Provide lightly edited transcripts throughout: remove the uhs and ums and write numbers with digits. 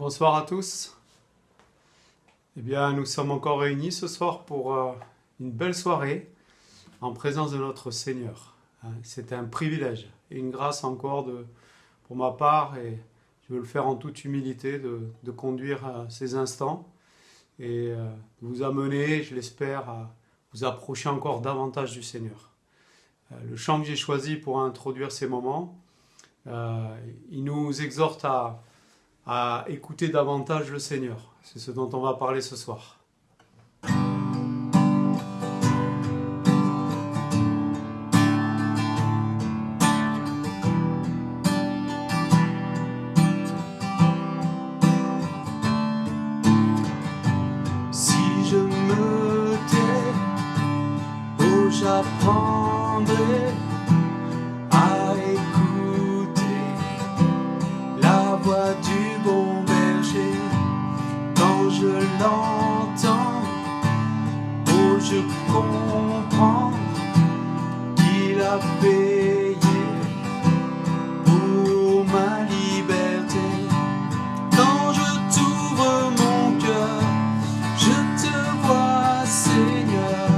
Bonsoir à tous. Eh bien, nous sommes encore réunis ce soir pour une belle soirée en présence de notre Seigneur. C'est un privilège et une grâce encore pour ma part, et je veux le faire en toute humilité, de conduire ces instants et de vous amener, je l'espère, à vous approcher encore davantage du Seigneur. Le chant que j'ai choisi pour introduire ces moments, il nous exhorte à écouter davantage le Seigneur. C'est ce dont on va parler ce soir. Si je me tais, oh j'apprendrai à écouter la voix du bon berger. Quand je l'entends, oh je comprends qu'il a payé pour ma liberté. Quand je t'ouvre mon cœur, je te vois Seigneur.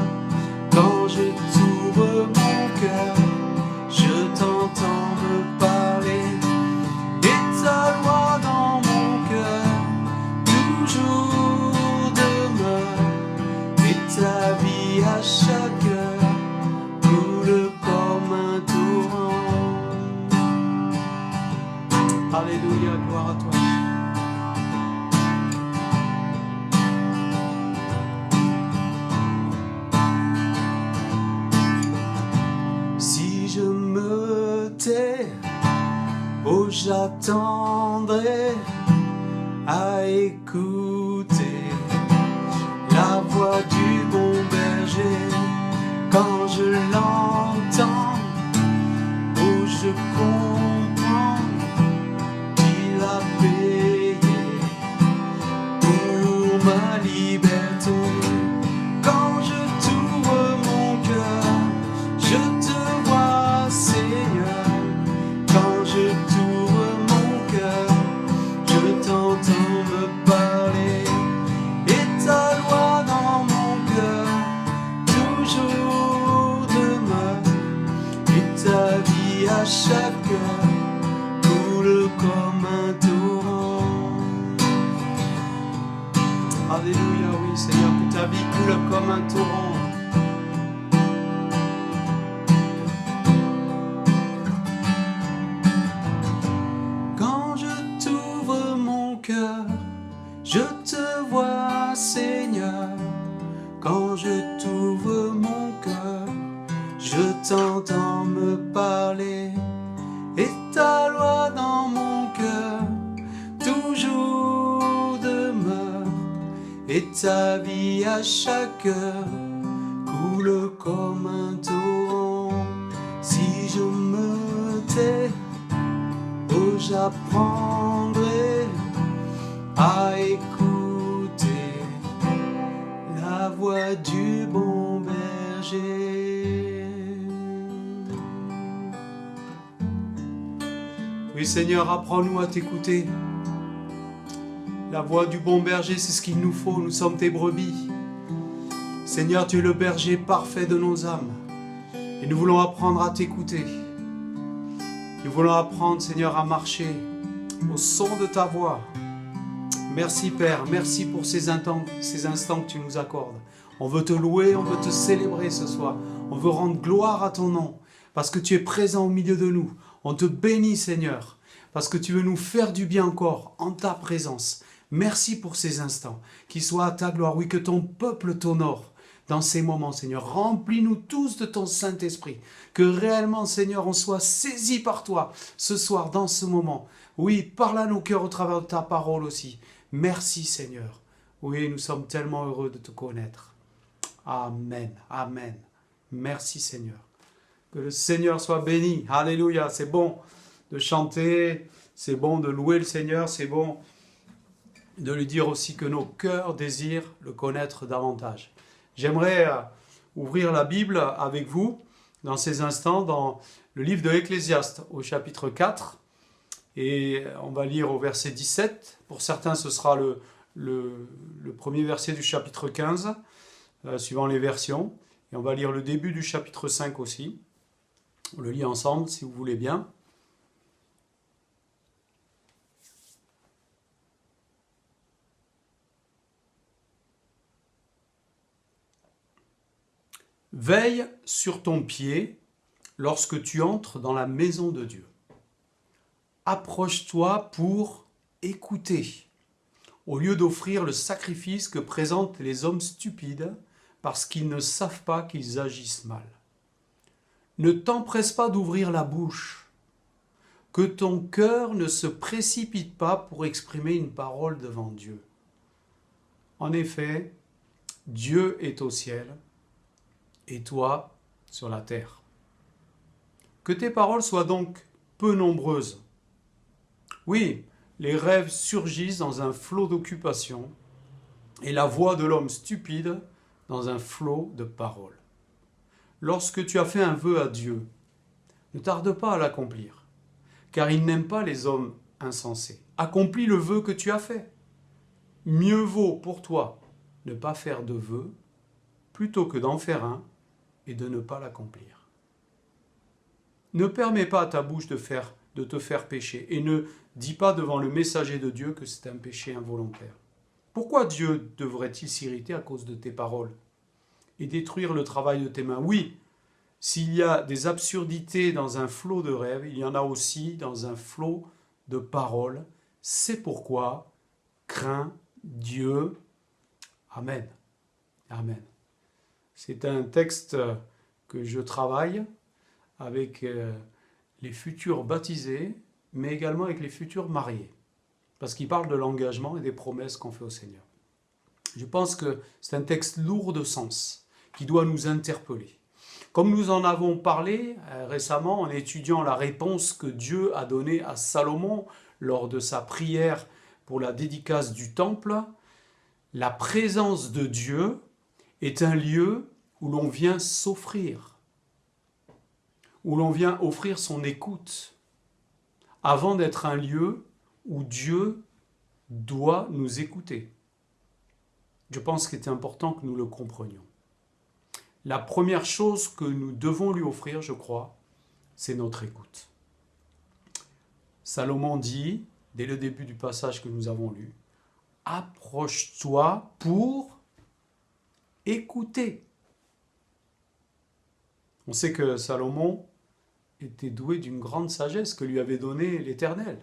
Quand je t'ouvre mon cœur, je t'entends me parler. Et ta loi dans mon cœur toujours demeure. Et ta vie à chaque heure coule comme un torrent. Alléluia, gloire à toi. Si je me tais, oh j'attendrai à écouter la voix du bon berger. Quand je l'entends, oh je comprends qu'il a payé pour ma liberté. Quand je t'ouvre mon cœur, je te vois Seigneur. Quand je t'ouvre mon cœur, je t'entends me parler. Et ta loi dans mon cœur toujours demeure. Et ta vie à chaque heure coule comme un torrent. Alléluia, oui Seigneur, que ta vie coule comme un torrent. Quand je t'ouvre mon cœur, je te vois Seigneur. Quand je t'ouvre mon cœur, je t'entends me parler. Et ta loi dans mon cœur toujours demeure. Et ta vie à chaque heure coule comme un torrent. Si je me tais, oh j'apprendrai à écouter la voix du bon berger. Oui Seigneur, apprends-nous à t'écouter. La voix du bon berger, c'est ce qu'il nous faut, nous sommes tes brebis. Seigneur, tu es le berger parfait de nos âmes. Et nous voulons apprendre à t'écouter. Nous voulons apprendre, Seigneur, à marcher au son de ta voix. Merci Père, merci pour ces instants que tu nous accordes. On veut te louer, on veut te célébrer ce soir. On veut rendre gloire à ton nom, parce que tu es présent au milieu de nous. On te bénit Seigneur, parce que tu veux nous faire du bien encore en ta présence. Merci pour ces instants, qu'ils soient à ta gloire. Oui, que ton peuple t'honore dans ces moments, Seigneur. Remplis-nous tous de ton Saint-Esprit. Que réellement, Seigneur, on soit saisis par toi ce soir, dans ce moment. Oui, parle à nos cœurs au travers de ta parole aussi. Merci, Seigneur. Oui, nous sommes tellement heureux de te connaître. Amen, amen. Merci, Seigneur. Que le Seigneur soit béni. Alléluia. C'est bon de chanter, c'est bon de louer le Seigneur, c'est bon de lui dire aussi que nos cœurs désirent le connaître davantage. J'aimerais ouvrir la Bible avec vous dans ces instants dans le livre de Ecclésiaste au chapitre 4 Et on va lire au verset 17. Pour certains, ce sera le premier verset du chapitre 15, suivant les versions. Et on va lire le début du chapitre 5 aussi. On le lit ensemble, si vous voulez bien. Veille sur ton pied lorsque tu entres dans la maison de Dieu. Approche-toi pour écouter, au lieu d'offrir le sacrifice que présentent les hommes stupides parce qu'ils ne savent pas qu'ils agissent mal. Ne t'empresse pas d'ouvrir la bouche, que ton cœur ne se précipite pas pour exprimer une parole devant Dieu. En effet, Dieu est au ciel et toi sur la terre. Que tes paroles soient donc peu nombreuses. Oui, les rêves surgissent dans un flot d'occupation et la voix de l'homme stupide dans un flot de paroles. Lorsque tu as fait un vœu à Dieu, ne tarde pas à l'accomplir, car il n'aime pas les hommes insensés. Accomplis le vœu que tu as fait. Mieux vaut pour toi ne pas faire de vœu plutôt que d'en faire un et de ne pas l'accomplir. Ne permets pas à ta bouche de te faire pécher et ne dis pas devant le messager de Dieu que c'est un péché involontaire. Pourquoi Dieu devrait-il s'irriter à cause de tes paroles et détruire le travail de tes mains? Oui, s'il y a des absurdités dans un flot de rêves, il y en a aussi dans un flot de paroles. C'est pourquoi crains Dieu. Amen. Amen. C'est un texte que je travaille avec les futurs baptisés, mais également avec les futurs mariés, parce qu'il parle de l'engagement et des promesses qu'on fait au Seigneur. Je pense que c'est un texte lourd de sens, qui doit nous interpeller. Comme nous en avons parlé récemment en étudiant la réponse que Dieu a donnée à Salomon lors de sa prière pour la dédicace du temple, la présence de Dieu est un lieu où l'on vient s'offrir, où l'on vient offrir son écoute, avant d'être un lieu où Dieu doit nous écouter. Je pense qu'il est important que nous le comprenions. La première chose que nous devons lui offrir, je crois, c'est notre écoute. Salomon dit, dès le début du passage que nous avons lu, « Approche-toi pour écouter ». On sait que Salomon était doué d'une grande sagesse que lui avait donnée l'Éternel.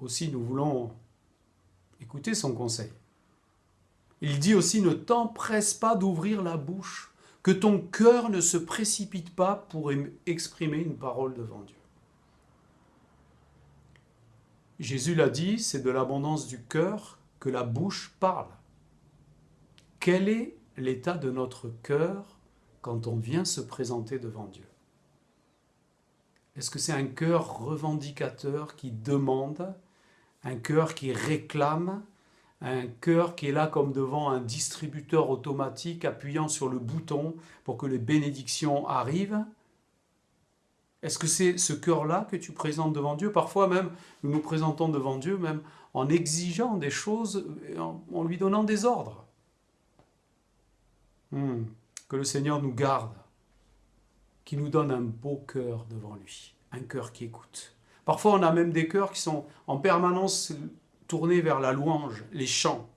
Aussi, nous voulons écouter son conseil. Il dit aussi, ne t'empresse pas d'ouvrir la bouche, que ton cœur ne se précipite pas pour exprimer une parole devant Dieu. Jésus l'a dit, c'est de l'abondance du cœur que la bouche parle. Quel est l'état de notre cœur quand on vient se présenter devant Dieu? Est-ce que c'est un cœur revendicateur qui demande, un cœur qui réclame, un cœur qui est là comme devant un distributeur automatique appuyant sur le bouton pour que les bénédictions arrivent? Est-ce que c'est ce cœur-là que tu présentes devant Dieu? Parfois même, nous nous présentons devant Dieu même en exigeant des choses, en lui donnant des ordres. Que le Seigneur nous garde, qui nous donne un beau cœur devant lui, un cœur qui écoute. Parfois, on a même des cœurs qui sont en permanence tournés vers la louange, les chants,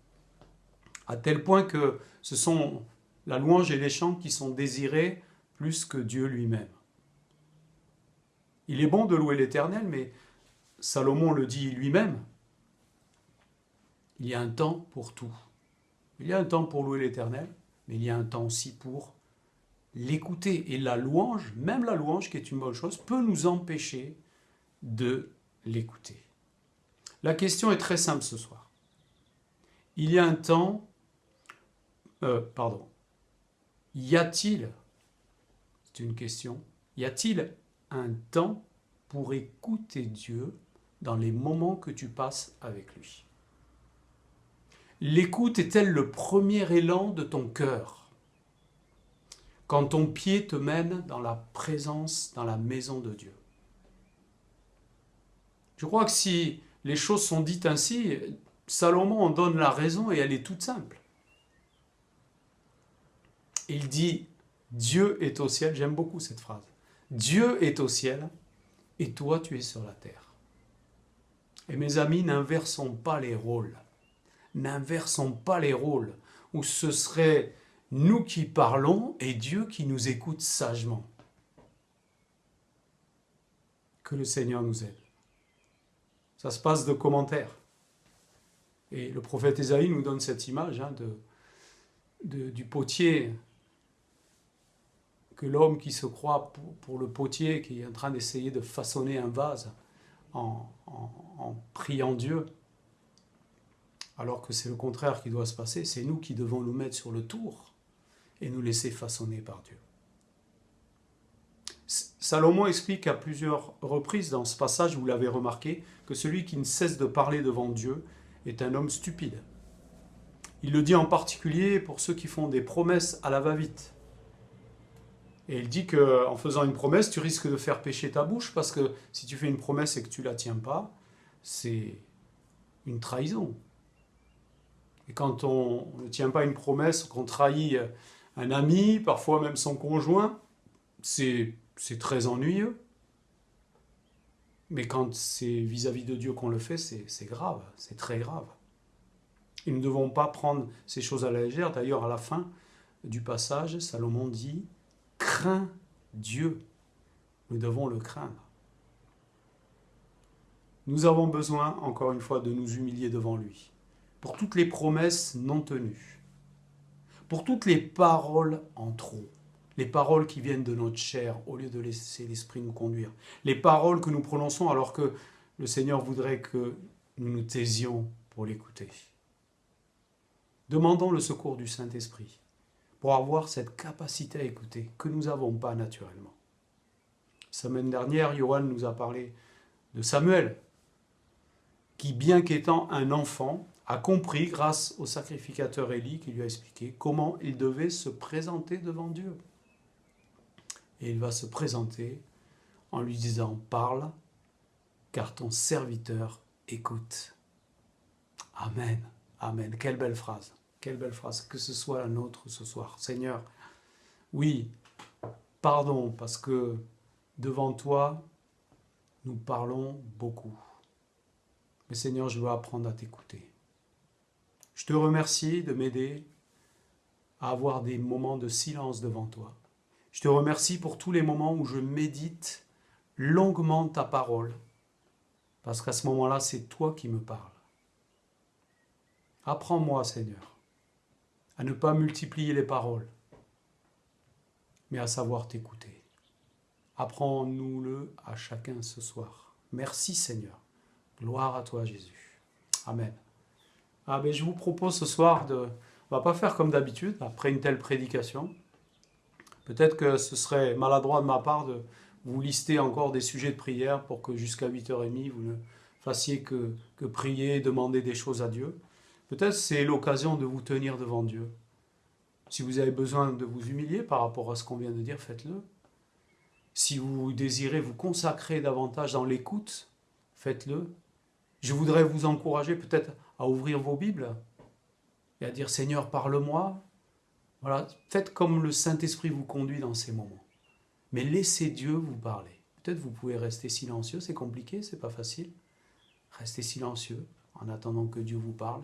à tel point que ce sont la louange et les chants qui sont désirés plus que Dieu lui-même. Il est bon de louer l'Éternel, mais Salomon le dit lui-même, il y a un temps pour tout. Il y a un temps pour louer l'Éternel, mais il y a un temps aussi pour l'écouter. Et la louange, même la louange qui est une bonne chose, peut nous empêcher de l'écouter. La question est très simple ce soir. Il y a un temps, y a-t-il, c'est une question, y a-t-il un temps pour écouter Dieu dans les moments que tu passes avec lui? L'écoute est-elle le premier élan de ton cœur quand ton pied te mène dans la présence, dans la maison de Dieu? Je crois que si les choses sont dites ainsi, Salomon en donne la raison et elle est toute simple. Il dit, Dieu est au ciel, j'aime beaucoup cette phrase. Dieu est au ciel et toi tu es sur la terre. Et mes amis, n'inversons pas les rôles. N'inversons pas les rôles où ce serait nous qui parlons et Dieu qui nous écoute sagement. Que le Seigneur nous aide. Ça se passe de commentaires. Et le prophète Ésaïe nous donne cette image du potier, que l'homme qui se croit pour le potier, qui est en train d'essayer de façonner un vase en priant Dieu, alors que c'est le contraire qui doit se passer, c'est nous qui devons nous mettre sur le tour et nous laisser façonner par Dieu. Salomon explique à plusieurs reprises dans ce passage, vous l'avez remarqué, que celui qui ne cesse de parler devant Dieu est un homme stupide. Il le dit en particulier pour ceux qui font des promesses à la va-vite. Et il dit qu'en faisant une promesse, tu risques de faire pécher ta bouche, parce que si tu fais une promesse et que tu ne la tiens pas, c'est une trahison. Et quand on ne tient pas une promesse, qu'on trahit un ami, parfois même son conjoint, c'est très ennuyeux. Mais quand c'est vis-à-vis de Dieu qu'on le fait, c'est grave, c'est très grave. Et nous ne devons pas prendre ces choses à la légère. D'ailleurs, à la fin du passage, Salomon dit « Crains Dieu ». Nous devons le craindre. Nous avons besoin, encore une fois, de nous humilier devant lui. Pour toutes les promesses non tenues. Pour toutes les paroles en trop. Les paroles qui viennent de notre chair au lieu de laisser l'esprit nous conduire. Les paroles que nous prononçons alors que le Seigneur voudrait que nous nous taisions pour l'écouter. Demandons le secours du Saint-Esprit pour avoir cette capacité à écouter que nous n'avons pas naturellement. La semaine dernière, Johan nous a parlé de Samuel, qui, bien qu'étant un enfant, a compris, grâce au sacrificateur Élie, qui lui a expliqué comment il devait se présenter devant Dieu. Et il va se présenter en lui disant « Parle, car ton serviteur écoute. » Amen, amen. Quelle belle phrase, quelle belle phrase. Que ce soit la nôtre ce soir. Seigneur, oui, pardon, parce que devant toi, nous parlons beaucoup. Mais Seigneur, je veux apprendre à t'écouter. Je te remercie de m'aider à avoir des moments de silence devant toi. Je te remercie pour tous les moments où je médite longuement ta parole, parce qu'à ce moment-là, c'est toi qui me parles. Apprends-moi, Seigneur, à ne pas multiplier les paroles, mais à savoir t'écouter. Apprends-nous-le à chacun ce soir. Merci, Seigneur. Gloire à toi, Jésus. Amen. Je vous propose ce soir on ne va pas faire comme d'habitude, après une telle prédication. Peut-être que ce serait maladroit de ma part de vous lister encore des sujets de prière pour que jusqu'à 8h30, vous ne fassiez que prier, demander des choses à Dieu. Peut-être c'est l'occasion de vous tenir devant Dieu. Si vous avez besoin de vous humilier par rapport à ce qu'on vient de dire, faites-le. Si vous désirez vous consacrer davantage dans l'écoute, faites-le. Je voudrais vous encourager peut-être à ouvrir vos Bibles et à dire « Seigneur, parle-moi ». Voilà, faites comme le Saint-Esprit vous conduit dans ces moments. Mais laissez Dieu vous parler. Peut-être vous pouvez rester silencieux, c'est compliqué, c'est pas facile. Restez silencieux en attendant que Dieu vous parle.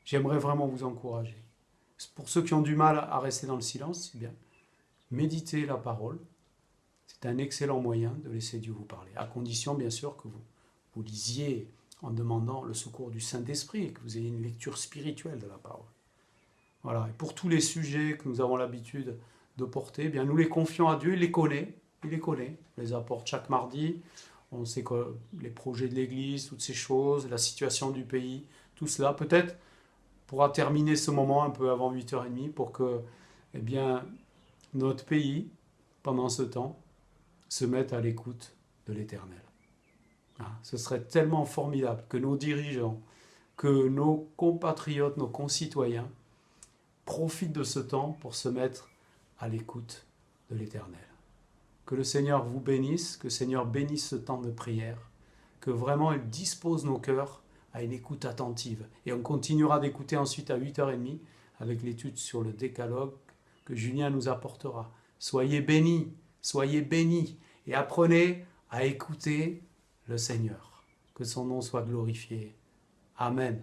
J'aimerais vraiment vous encourager. Pour ceux qui ont du mal à rester dans le silence, c'est bien. Méditez la parole. C'est un excellent moyen de laisser Dieu vous parler. À condition, bien sûr, que vous lisiez en demandant le secours du Saint-Esprit et que vous ayez une lecture spirituelle de la parole. Voilà. Et pour tous les sujets que nous avons l'habitude de porter, nous les confions à Dieu, il les connaît. On les apporte chaque mardi. On sait que les projets de l'Église, toutes ces choses, la situation du pays, tout cela, peut-être pourra terminer ce moment un peu avant 8h30 pour que notre pays, pendant ce temps, se mette à l'écoute de l'Éternel. Ce serait tellement formidable que nos dirigeants, que nos compatriotes, nos concitoyens profitent de ce temps pour se mettre à l'écoute de l'Éternel. Que le Seigneur vous bénisse, que le Seigneur bénisse ce temps de prière, que vraiment il dispose nos cœurs à une écoute attentive. Et on continuera d'écouter ensuite à 8h30 avec l'étude sur le décalogue que Julien nous apportera. Soyez bénis et apprenez à écouter le Seigneur. Que son nom soit glorifié. Amen.